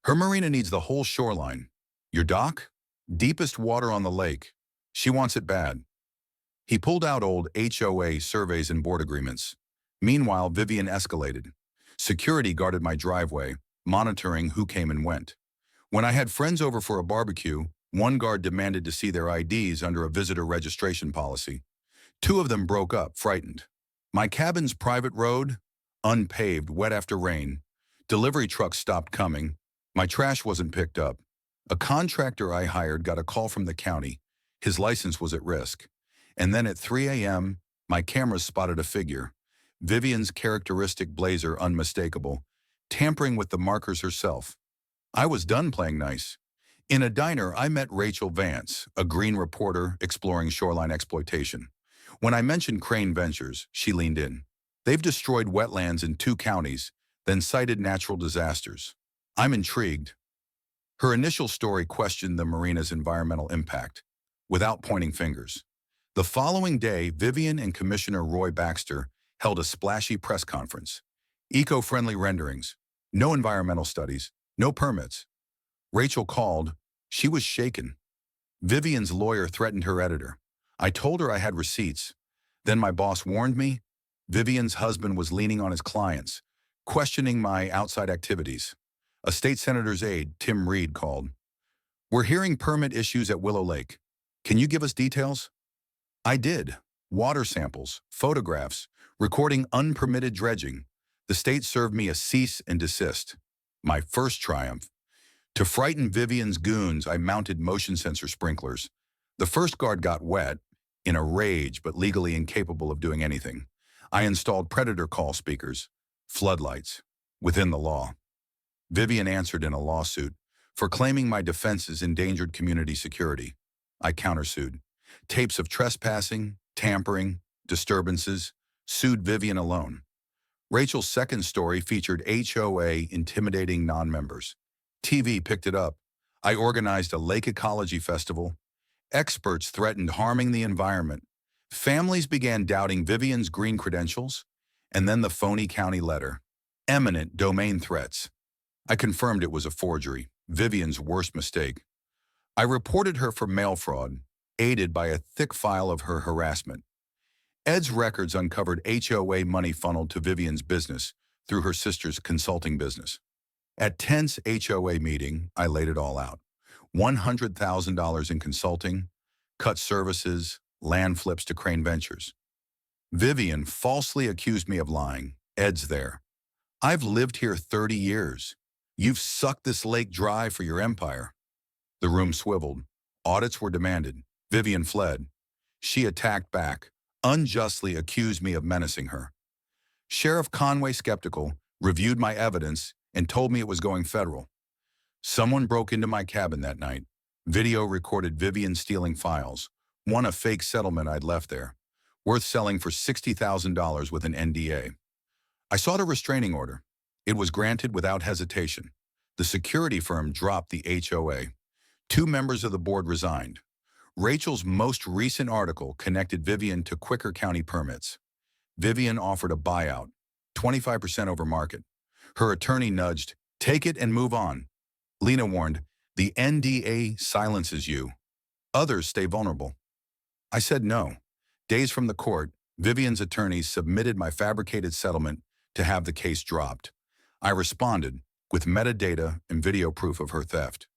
Her marina needs the whole shoreline. Your dock? Deepest water on the lake. She wants it bad. He pulled out old HOA surveys and board agreements. Meanwhile, Vivian escalated. Security guarded my driveway, monitoring who came and went. When I had friends over for a barbecue, one guard demanded to see their IDs under a visitor registration policy. Two of them broke up, frightened. My cabin's private road, unpaved, wet after rain. Delivery trucks stopped coming. My trash wasn't picked up. A contractor I hired got a call from the county. His license was at risk. And then at 3 a.m., my cameras spotted a figure. Vivian's characteristic blazer unmistakable, tampering with the markers herself. I was done playing nice. In a diner, I met Rachel Vance, a green reporter exploring shoreline exploitation. When I mentioned Crane Ventures, she leaned in. They've destroyed wetlands in 2 counties, then cited natural disasters. I'm intrigued. Her initial story questioned the marina's environmental impact, without pointing fingers. The following day, Vivian and Commissioner Roy Baxter held a splashy press conference. Eco-friendly renderings, no environmental studies, no permits. Rachel called. She was shaken. Vivian's lawyer threatened her editor. I told her I had receipts. Then my boss warned me. Vivian's husband was leaning on his clients, questioning my outside activities. A state senator's aide, Tim Reed, called. We're hearing permit issues at Willow Lake. Can you give us details? I did. Water samples, photographs, recording unpermitted dredging. The state served me a cease and desist. My first triumph. To frighten Vivian's goons, I mounted motion sensor sprinklers. The first guard got wet, in a rage but legally incapable of doing anything. I installed predator call speakers, floodlights, within the law. Vivian answered in a lawsuit for claiming my defenses endangered community security. I countersued. Tapes of trespassing, tampering, disturbances, sued Vivian alone. Rachel's second story featured HOA intimidating non-members. TV picked it up. I organized a lake ecology festival. Experts threatened harming the environment. Families began doubting Vivian's green credentials, and then the phony county letter. Eminent domain threats. I confirmed it was a forgery, Vivian's worst mistake. I reported her for mail fraud, aided by a thick file of her harassment. Ed's records uncovered HOA money funneled to Vivian's business through her sister's consulting business. At tense HOA meeting, I laid it all out. $100,000 in consulting, cut services, land flips to Crane Ventures. Vivian falsely accused me of lying. Ed's there. I've lived here 30 years. You've sucked this lake dry for your empire. The room swiveled. Audits were demanded. Vivian fled. She attacked back, unjustly accused me of menacing her. Sheriff Conway, skeptical, reviewed my evidence and told me it was going federal. Someone broke into my cabin that night. Video recorded Vivian stealing files, one a fake settlement I'd left there, worth selling for $60,000 with an NDA. I sought a restraining order. It was granted without hesitation. The security firm dropped the HOA. 2 members of the board resigned. Rachel's most recent article connected Vivian to quicker county permits. Vivian offered a buyout, 25% over market. Her attorney nudged, take it and move on. Lena warned, the NDA silences you. Others stay vulnerable. I said no. Days from the court, Vivian's attorneys submitted my fabricated settlement to have the case dropped. I responded with metadata and video proof of her theft.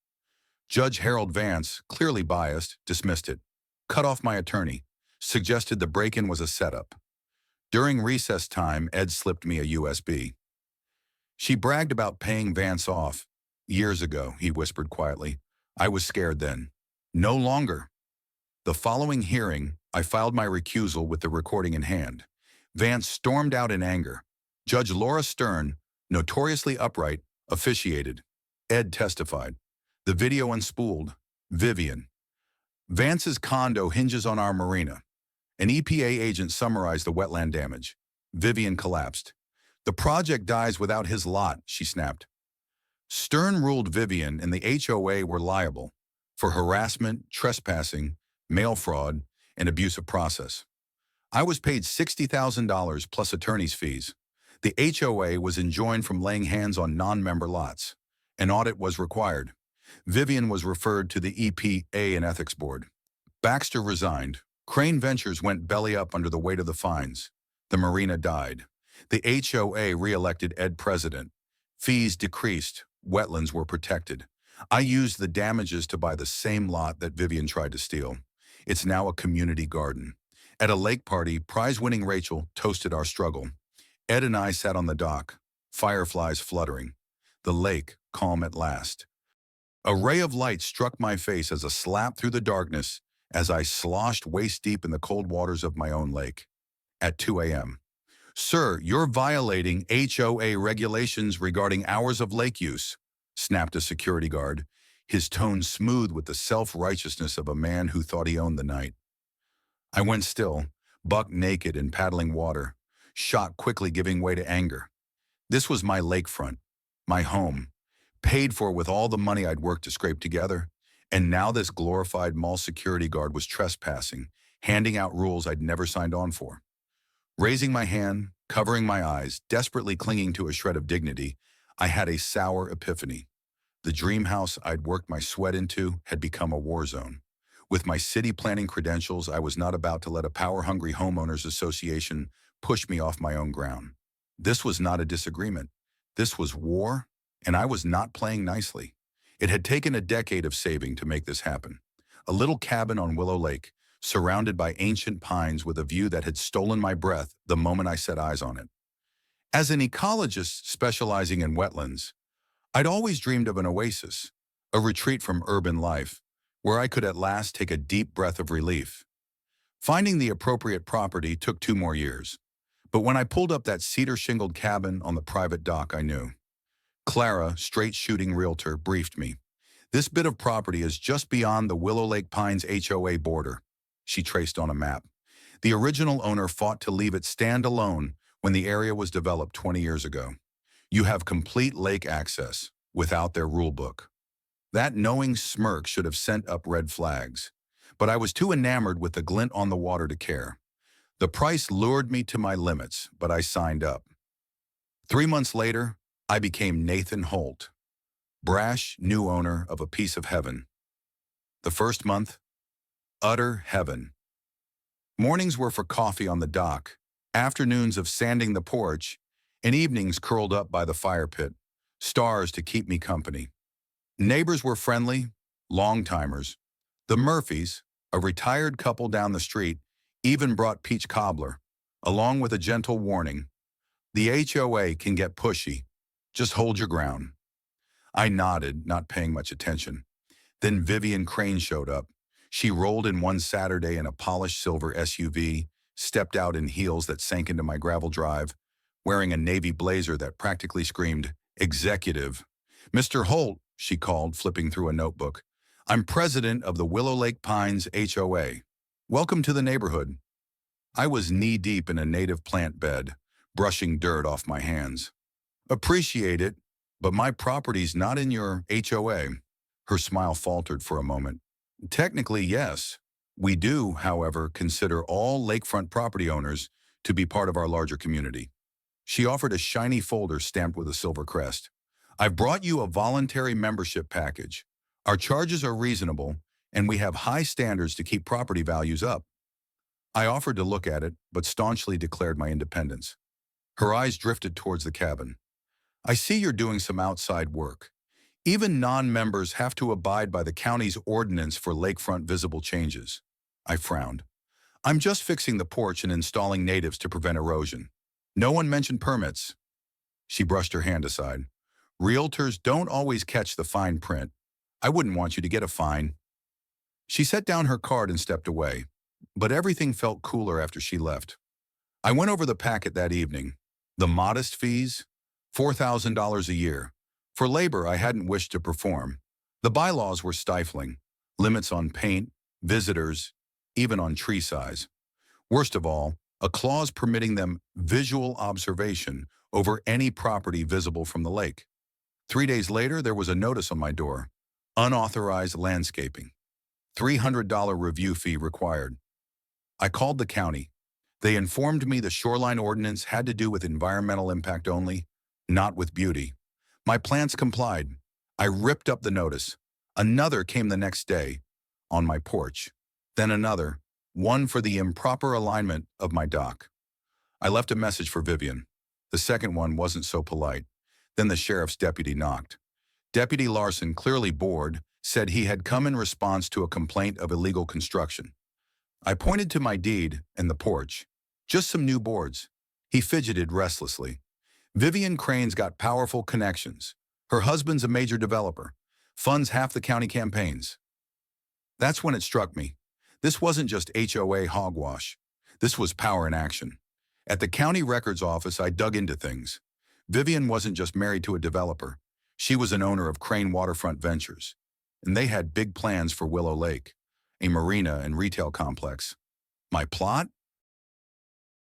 Judge Harold Vance, clearly biased, dismissed it, cut off my attorney, suggested the break-in was a setup. During recess time, Ed slipped me a USB. She bragged about paying Vance off. Years ago, he whispered quietly. I was scared then. No longer. The following hearing, I filed my recusal with the recording in hand. Vance stormed out in anger. Judge Laura Stern, notoriously upright, officiated. Ed testified. The video unspooled. Vivian. Vance's condo hinges on our marina. An EPA agent summarized the wetland damage. Vivian collapsed. The project dies without his lot, she snapped. Stern ruled Vivian and the HOA were liable for harassment, trespassing, mail fraud, and abuse of process. I was paid $60,000 plus attorney's fees. The HOA was enjoined from laying hands on non-member lots. An audit was required. Vivian was referred to the EPA and Ethics Board. Baxter resigned. Crane Ventures went belly up under the weight of the fines. The marina died. The HOA re-elected Ed president. Fees decreased. Wetlands were protected. I used the damages to buy the same lot that Vivian tried to steal. It's now a community garden. At a lake party, prize-winning Rachel toasted our struggle. Ed and I sat on the dock, fireflies fluttering. The lake, calm at last. A ray of light struck my face as a slap through the darkness as I sloshed waist-deep in the cold waters of my own lake. At 2 a.m. "Sir, you're violating HOA regulations regarding hours of lake use," snapped a security guard, his tone smooth with the self-righteousness of a man who thought he owned the night. I went still, buck naked and paddling water, shock quickly giving way to anger. This was my lakefront, my home, paid for with all the money I'd worked to scrape together, and now this glorified mall security guard was trespassing, handing out rules I'd never signed on for. Raising my hand, covering my eyes, desperately clinging to a shred of dignity, I had a sour epiphany. The dream house I'd worked my sweat into had become a war zone. With my city planning credentials, I was not about to let a power-hungry homeowners association push me off my own ground. This was not a disagreement. This was war, and I was not playing nicely. It had taken a decade of saving to make this happen. A little cabin on Willow Lake, surrounded by ancient pines with a view that had stolen my breath the moment I set eyes on it. As an ecologist specializing in wetlands, I'd always dreamed of an oasis, a retreat from urban life, where I could at last take a deep breath of relief. Finding the appropriate property took 2 more years, but when I pulled up that cedar-shingled cabin on the private dock, I knew. Clara, straight-shooting realtor, briefed me. "This bit of property is just beyond the Willow Lake Pines HOA border," she traced on a map. "The original owner fought to leave it stand alone when the area was developed 20 years ago. You have complete lake access without their rule book." That knowing smirk should have sent up red flags, but I was too enamored with the glint on the water to care. The price lured me to my limits, but I signed up. 3 months later, I became Nathan Holt, brash new owner of a piece of heaven. The first month, utter heaven. Mornings were for coffee on the dock, afternoons of sanding the porch, and evenings curled up by the fire pit, stars to keep me company. Neighbors were friendly, long-timers. The Murphys, a retired couple down the street, even brought peach cobbler, along with a gentle warning. "The HOA can get pushy. Just hold your ground." I nodded, not paying much attention. Then Vivian Crane showed up. She rolled in one Saturday in a polished silver SUV, stepped out in heels that sank into my gravel drive, wearing a navy blazer that practically screamed, "Executive." "Mr. Holt," she called, flipping through a notebook. "I'm president of the Willow Lake Pines HOA. Welcome to the neighborhood." I was knee-deep in a native plant bed, brushing dirt off my hands. "Appreciate it, but my property's not in your HOA." Her smile faltered for a moment. "Technically, yes. We do, however, consider all lakefront property owners to be part of our larger community." She offered a shiny folder stamped with a silver crest. "I've brought you a voluntary membership package. Our charges are reasonable, and we have high standards to keep property values up." I offered to look at it, but staunchly declared my independence. Her eyes drifted towards the cabin. "I see you're doing some outside work. Even non-members have to abide by the county's ordinance for lakefront visible changes." I frowned. "I'm just fixing the porch and installing natives to prevent erosion. No one mentioned permits." She brushed her hand aside. "Realtors don't always catch the fine print. I wouldn't want you to get a fine." She set down her card and stepped away, but everything felt cooler after she left. I went over the packet that evening. The modest fees, $4,000 a year. For labor I hadn't wished to perform. The bylaws were stifling. Limits on paint, visitors, even on tree size. Worst of all, a clause permitting them visual observation over any property visible from the lake. 3 days later, there was a notice on my door. Unauthorized landscaping. $300 review fee required. I called the county. They informed me the shoreline ordinance had to do with environmental impact only, not with beauty. My plants complied. I ripped up the notice. Another came the next day, on my porch. Then another, one for the improper alignment of my dock. I left a message for Vivian. The second one wasn't so polite. Then the sheriff's deputy knocked. Deputy Larson, clearly bored, said he had come in response to a complaint of illegal construction. I pointed to my deed and the porch. Just some new boards. He fidgeted restlessly. Vivian Crane's got powerful connections. Her husband's a major developer. Funds half the county campaigns. That's when it struck me. This wasn't just HOA hogwash. This was power in action. At the county records office, I dug into things. Vivian wasn't just married to a developer. She was an owner of Crane Waterfront Ventures. And they had big plans for Willow Lake, a marina and retail complex. My plot?